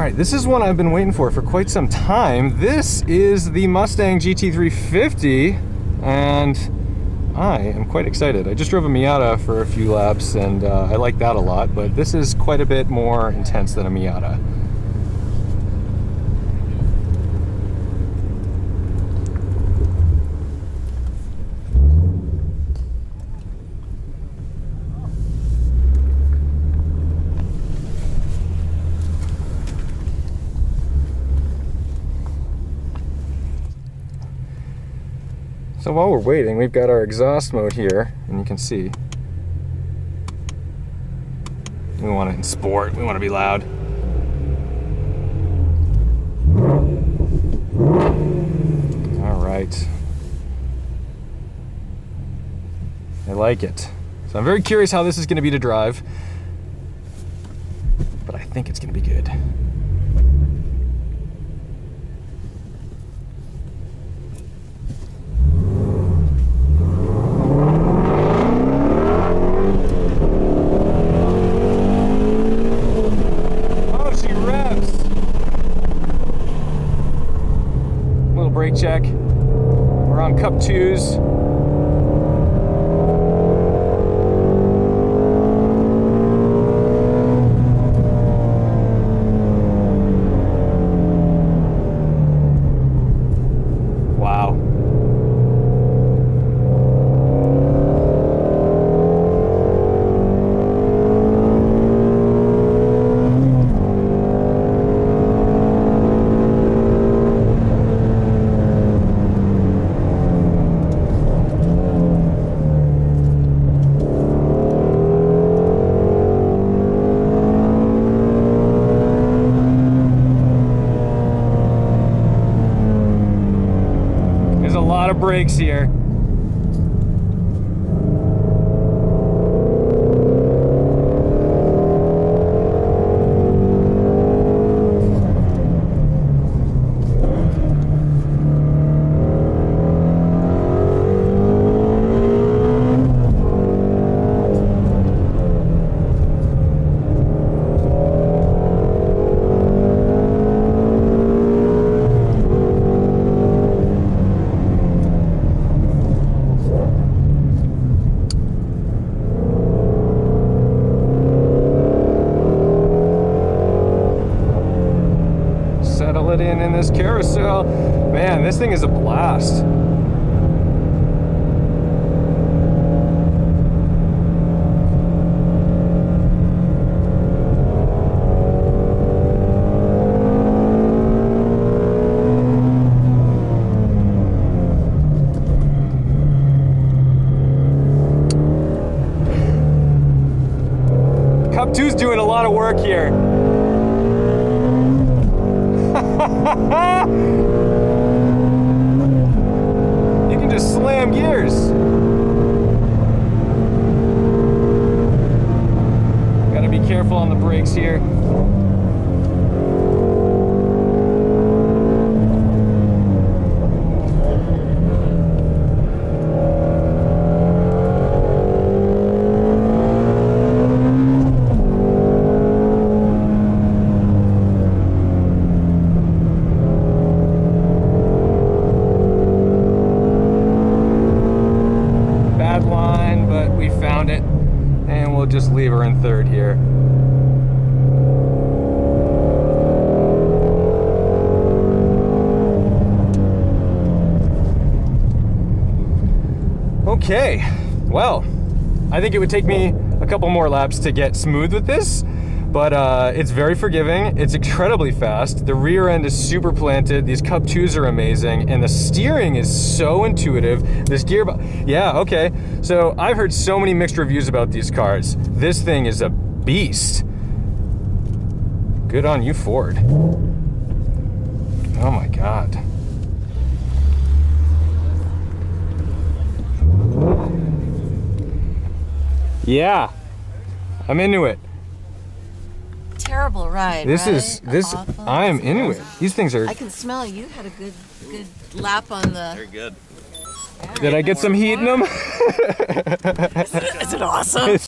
right, this is one I've been waiting for quite some time. This is the Mustang GT350, and I am quite excited. I just drove a Miata for a few laps, and I like that a lot, but this is quite a bit more intense than a Miata. So while we're waiting, we've got our exhaust mode here, and you can see we want it in sport, we want to be loud. All right. I like it. So I'm very curious how this is going to be to drive, but I think it's going to be good. Brake check. We're on Cup 2s. Wow. Brakes here. It in this carousel. Man, this thing is a blast. Cup 2's doing a lot of work here. You can just slam gears. Gotta be careful on the brakes here. Found it, and we'll just leave her in third here. Okay, well, I think it would take me a couple more laps to get smooth with this, but it's very forgiving. It's incredibly fast. The rear end is super planted. These Cup 2s are amazing, and the steering is so intuitive. This gearbox, yeah, okay. So I've heard so many mixed reviews about these cars. This thing is a beast. Good on you, Ford. Oh my God. Yeah, I'm into it. Terrible ride. This right? is this. Awful. I am into it. These things are. I can smell you had a good lap on the. Very good. Did I get some heat in them? Is it awesome?